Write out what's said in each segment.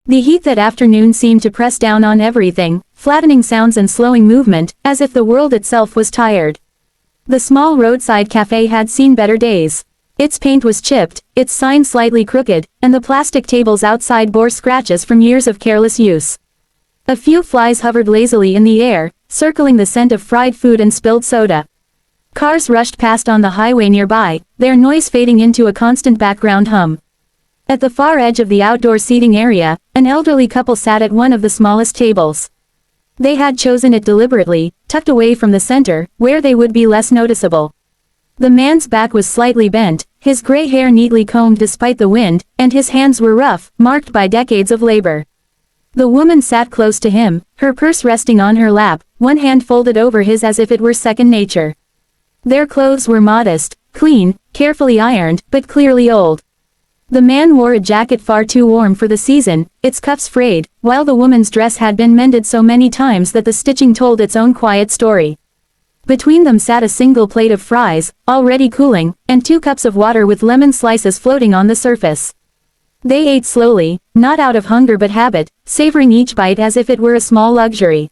The heat that afternoon seemed to press down on everything, flattening sounds and slowing movement, as if the world itself was tired. The small roadside cafe had seen better days. Its paint was chipped, its sign slightly crooked, and the plastic tables outside bore scratches from years of careless use. A few flies hovered lazily in the air, circling the scent of fried food and spilled soda. Cars rushed past on the highway nearby, their noise fading into a constant background hum. At the far edge of the outdoor seating area, an elderly couple sat at one of the smallest tables. They had chosen it deliberately, tucked away from the center, where they would be less noticeable. The man's back was slightly bent, his gray hair neatly combed despite the wind, and his hands were rough, marked by decades of labor. The woman sat close to him, her purse resting on her lap, one hand folded over his as if it were second nature. Their clothes were modest, clean, carefully ironed, but clearly old. The man wore a jacket far too warm for the season, its cuffs frayed, while the woman's dress had been mended so many times that the stitching told its own quiet story. Between them sat a single plate of fries, already cooling, and 2 cups of water with lemon slices floating on the surface. They ate slowly, not out of hunger but habit, savoring each bite as if it were a small luxury.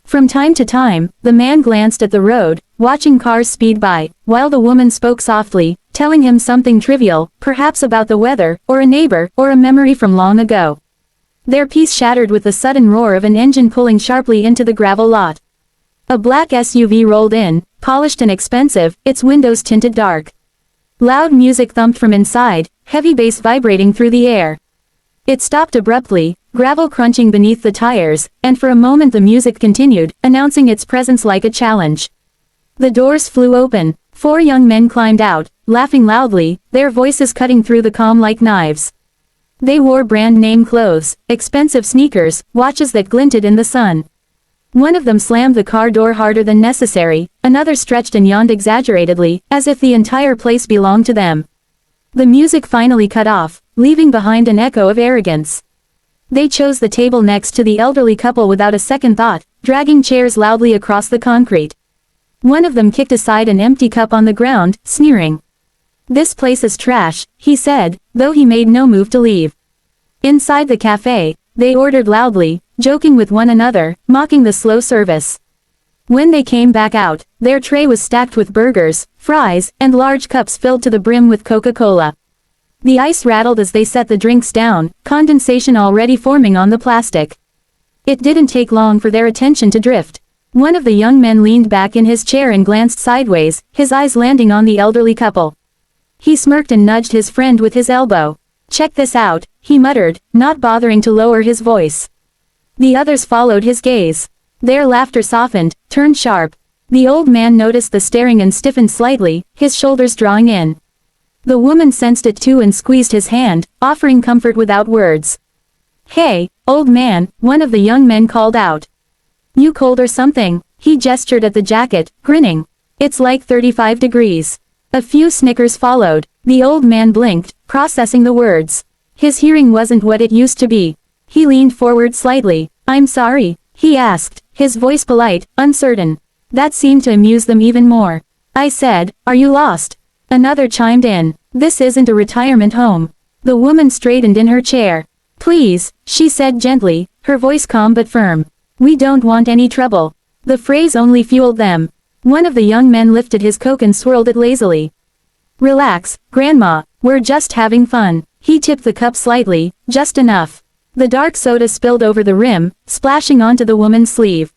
From time to time, the man glanced at the road, watching cars speed by, while the woman spoke softly, telling him something trivial, perhaps about the weather, or a neighbor, or a memory from long ago. Their peace shattered with the sudden roar of an engine pulling sharply into the gravel lot. A black SUV rolled in, polished and expensive, its windows tinted dark. Loud music thumped from inside, heavy bass vibrating through the air. It stopped abruptly, gravel crunching beneath the tires, and for a moment the music continued, announcing its presence like a challenge. The doors flew open. 4 young men climbed out, laughing loudly, their voices cutting through the calm like knives. They wore brand-name clothes, expensive sneakers, watches that glinted in the sun. One of them slammed the car door harder than necessary, another stretched and yawned exaggeratedly, as if the entire place belonged to them. The music finally cut off, leaving behind an echo of arrogance. They chose the table next to the elderly couple without a second thought, dragging chairs loudly across the concrete. One of them kicked aside an empty cup on the ground, sneering. "This place is trash," he said, though he made no move to leave. Inside the cafe, they ordered loudly, joking with one another, mocking the slow service. When they came back out, their tray was stacked with burgers, fries, and large cups filled to the brim with Coca-Cola. The ice rattled as they set the drinks down, condensation already forming on the plastic. It didn't take long for their attention to drift. One of the young men leaned back in his chair and glanced sideways, his eyes landing on the elderly couple. He smirked and nudged his friend with his elbow. "Check this out," he muttered, not bothering to lower his voice. The others followed his gaze. Their laughter softened, turned sharp. The old man noticed the staring and stiffened slightly, his shoulders drawing in. The woman sensed it too and squeezed his hand, offering comfort without words. "Hey, old man," one of the young men called out. "You cold or something?" He gestured at the jacket, grinning. "It's like 35 degrees. A few snickers followed. The old man blinked, processing the words. His hearing wasn't what it used to be. He leaned forward slightly. "I'm sorry," he asked, his voice polite, uncertain. That seemed to amuse them even more. "I said, are you lost?" Another chimed in. "This isn't a retirement home." The woman straightened in her chair. "Please," she said gently, her voice calm but firm. "We don't want any trouble." The phrase only fueled them. One of the young men lifted his Coke and swirled it lazily. "Relax, Grandma, we're just having fun." He tipped the cup slightly, just enough. The dark soda spilled over the rim, splashing onto the woman's sleeve.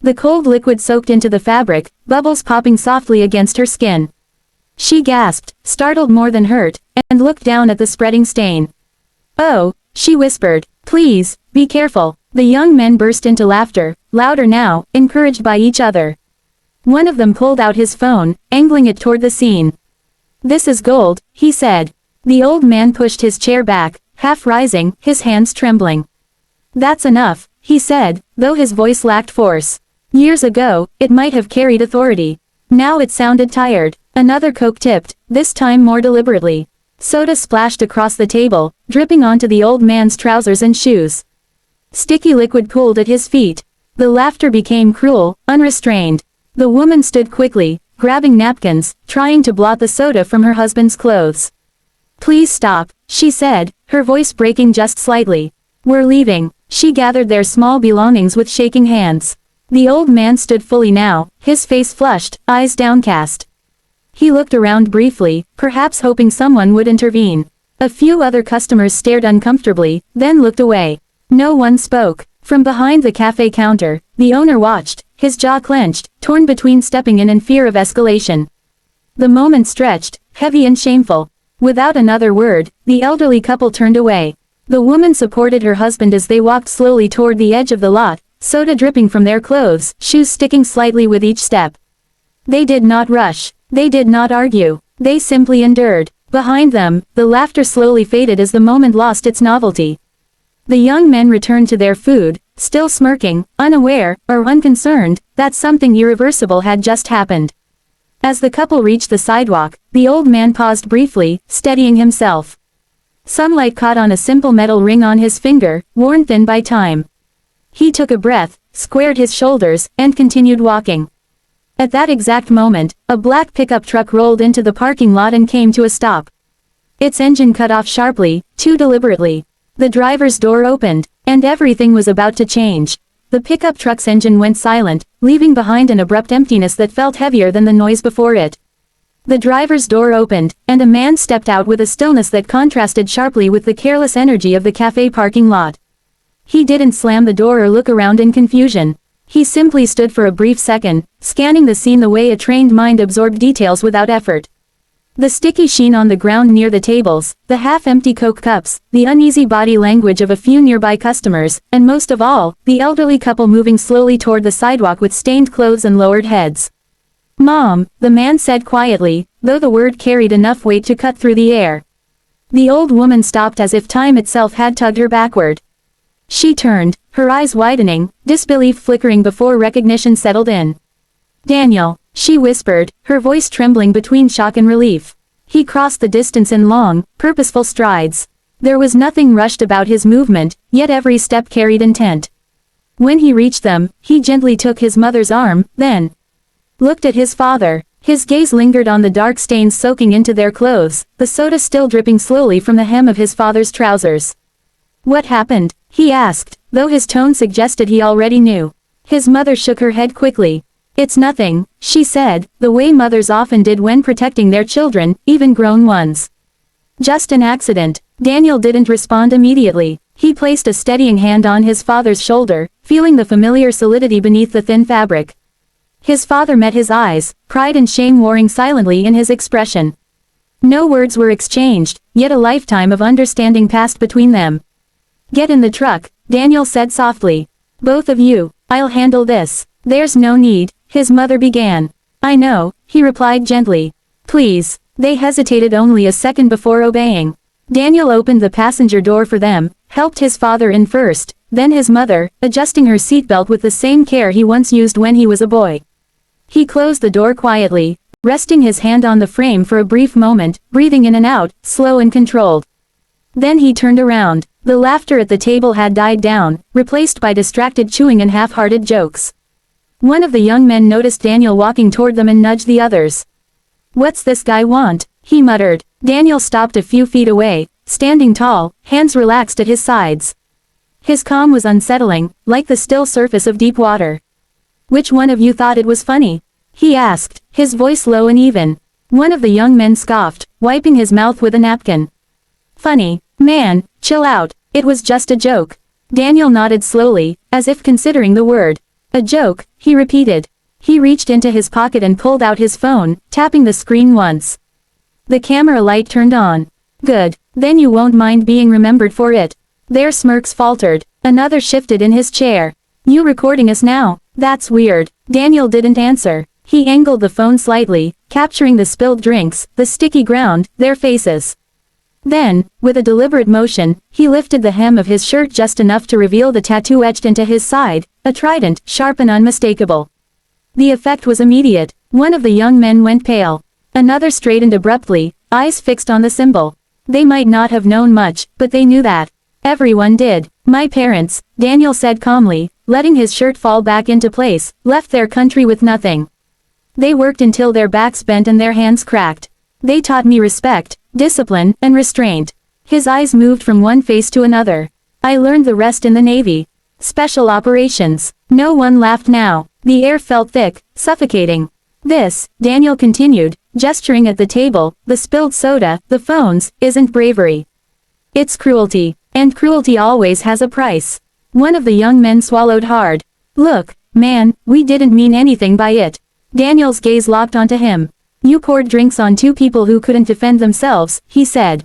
The cold liquid soaked into the fabric, bubbles popping softly against her skin. She gasped, startled more than hurt, and looked down at the spreading stain. "Oh," she whispered, "please, be careful." The young men burst into laughter, louder now, encouraged by each other. One of them pulled out his phone, angling it toward the scene. "This is gold," he said. The old man pushed his chair back, half rising, his hands trembling. "That's enough," he said, though his voice lacked force. Years ago, it might have carried authority. Now it sounded tired. Another Coke tipped, this time more deliberately. Soda splashed across the table, dripping onto the old man's trousers and shoes. Sticky liquid pooled at his feet. The laughter became cruel, unrestrained. The woman stood quickly, grabbing napkins, trying to blot the soda from her husband's clothes. "Please stop," she said, her voice breaking just slightly. "We're leaving." She gathered their small belongings with shaking hands. The old man stood fully now, his face flushed, eyes downcast. He looked around briefly, perhaps hoping someone would intervene. A few other customers stared uncomfortably, then looked away. No one spoke. From behind the cafe counter, the owner watched, his jaw clenched, torn between stepping in and fear of escalation. The moment stretched, heavy and shameful. Without another word, the elderly couple turned away. The woman supported her husband as they walked slowly toward the edge of the lot, soda dripping from their clothes, shoes sticking slightly with each step. They did not rush. They did not argue. They simply endured. Behind them, the laughter slowly faded as the moment lost its novelty. The young men returned to their food, still smirking, unaware, or unconcerned, that something irreversible had just happened. As the couple reached the sidewalk, the old man paused briefly, steadying himself. Sunlight caught on a simple metal ring on his finger, worn thin by time. He took a breath, squared his shoulders, and continued walking. At that exact moment, a black pickup truck rolled into the parking lot and came to a stop. Its engine cut off sharply, too deliberately. The driver's door opened, and everything was about to change. The pickup truck's engine went silent, leaving behind an abrupt emptiness that felt heavier than the noise before it. The driver's door opened, and a man stepped out with a stillness that contrasted sharply with the careless energy of the cafe parking lot. He didn't slam the door or look around in confusion. He simply stood for a brief second, scanning the scene the way a trained mind absorbed details without effort. The sticky sheen on the ground near the tables, the half-empty Coke cups, the uneasy body language of a few nearby customers, and most of all, the elderly couple moving slowly toward the sidewalk with stained clothes and lowered heads. "Mom," the man said quietly, though the word carried enough weight to cut through the air. The old woman stopped as if time itself had tugged her backward. She turned, her eyes widening, disbelief flickering before recognition settled in. "Daniel," she whispered, her voice trembling between shock and relief. He crossed the distance in long, purposeful strides. There was nothing rushed about his movement, yet every step carried intent. When he reached them, he gently took his mother's arm, then looked at his father. His gaze lingered on the dark stains soaking into their clothes, the soda still dripping slowly from the hem of his father's trousers. "What happened?" he asked, though his tone suggested he already knew. His mother shook her head quickly. "It's nothing," she said, the way mothers often did when protecting their children, even grown ones. "Just an accident." Daniel didn't respond immediately. He placed a steadying hand on his father's shoulder, feeling the familiar solidity beneath the thin fabric. His father met his eyes, pride and shame warring silently in his expression. No words were exchanged, yet a lifetime of understanding passed between them. "Get in the truck," Daniel said softly. "Both of you. I'll handle this." "There's no need," his mother began. "I know," he replied gently. "Please." They hesitated only a second before obeying. Daniel opened the passenger door for them, helped his father in first, then his mother, adjusting her seatbelt with the same care he once used when he was a boy. He closed the door quietly, resting his hand on the frame for a brief moment, breathing in and out, slow and controlled. Then he turned around. The laughter at the table had died down, replaced by distracted chewing and half-hearted jokes. One of the young men noticed Daniel walking toward them and nudged the others. "What's this guy want?" he muttered. Daniel stopped a few feet away, standing tall, hands relaxed at his sides. His calm was unsettling, like the still surface of deep water. "Which one of you thought it was funny?" he asked, his voice low and even. One of the young men scoffed, wiping his mouth with a napkin. "Funny? Man, chill out. It was just a joke." Daniel nodded slowly, as if considering the word. "A joke," he repeated. He reached into his pocket and pulled out his phone, tapping the screen once. The camera light turned on. "Good. Then you won't mind being remembered for it." Their smirks faltered. Another shifted in his chair. "You recording us now? That's weird." Daniel didn't answer. He angled the phone slightly, capturing the spilled drinks, the sticky ground, their faces. Then, with a deliberate motion, he lifted the hem of his shirt just enough to reveal the tattoo etched into his side, a trident, sharp and unmistakable. The effect was immediate. One of the young men went pale. Another straightened abruptly, eyes fixed on the symbol. They might not have known much, but they knew that. Everyone did. "My parents," Daniel said calmly, letting his shirt fall back into place, "left their country with nothing. They worked until their backs bent and their hands cracked. They taught me respect, discipline, and restraint." His eyes moved from one face to another. I learned the rest in the Navy. Special operations. No one laughed now. The air felt thick, suffocating. This, Daniel continued, gesturing at the table, the spilled soda, the phones, isn't bravery. It's cruelty. And cruelty always has a price. One of the young men swallowed hard. Look, man, we didn't mean anything by it. Daniel's gaze locked onto him. You poured drinks on two people who couldn't defend themselves, he said.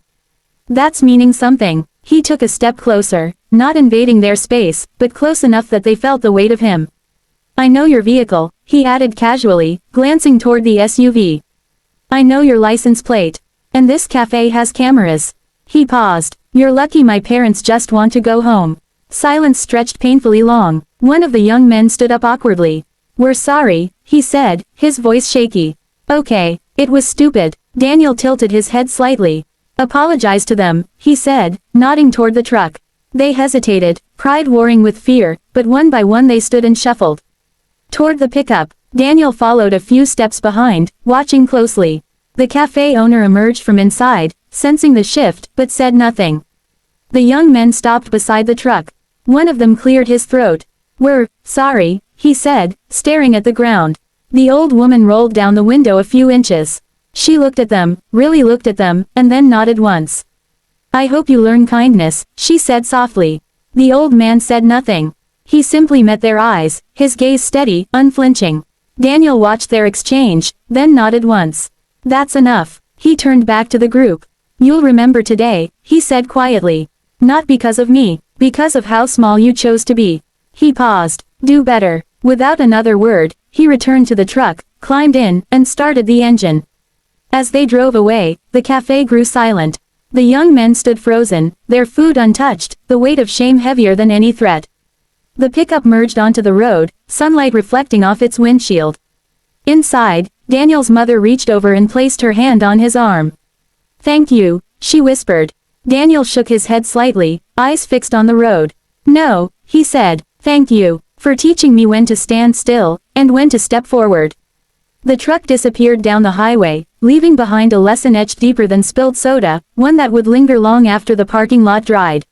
That's meaning something. He took a step closer, not invading their space, but close enough that they felt the weight of him. I know your vehicle, he added casually, glancing toward the SUV. I know your license plate. And this cafe has cameras. He paused. You're lucky my parents just want to go home. Silence stretched painfully long. One of the young men stood up awkwardly. We're sorry, he said, his voice shaky. Okay, it was stupid. Daniel tilted his head slightly. Apologize to them, he said, nodding toward the truck. They hesitated, pride warring with fear, but one by one they stood and shuffled toward the pickup. Daniel followed a few steps behind, watching closely. The cafe owner emerged from inside, sensing the shift, but said nothing. The young men stopped beside the truck. One of them cleared his throat. We're sorry, he said, staring at the ground. The old woman rolled down the window a few inches. She looked at them, really looked at them, and then nodded once. I hope you learn kindness, she said softly. The old man said nothing. He simply met their eyes, his gaze steady, unflinching. Daniel watched their exchange, then nodded once. That's enough. He turned back to the group. You'll remember today, he said quietly. Not because of me, because of how small you chose to be. He paused. Do better. Without another word, he returned to the truck, climbed in, and started the engine. As they drove away, the cafe grew silent. The young men stood frozen, their food untouched, the weight of shame heavier than any threat. The pickup merged onto the road, sunlight reflecting off its windshield. Inside, Daniel's mother reached over and placed her hand on his arm. Thank you, she whispered. Daniel shook his head slightly, eyes fixed on the road. No, he said, thank you, for teaching me when to stand still, and when to step forward. The truck disappeared down the highway, leaving behind a lesson etched deeper than spilled soda, one that would linger long after the parking lot dried.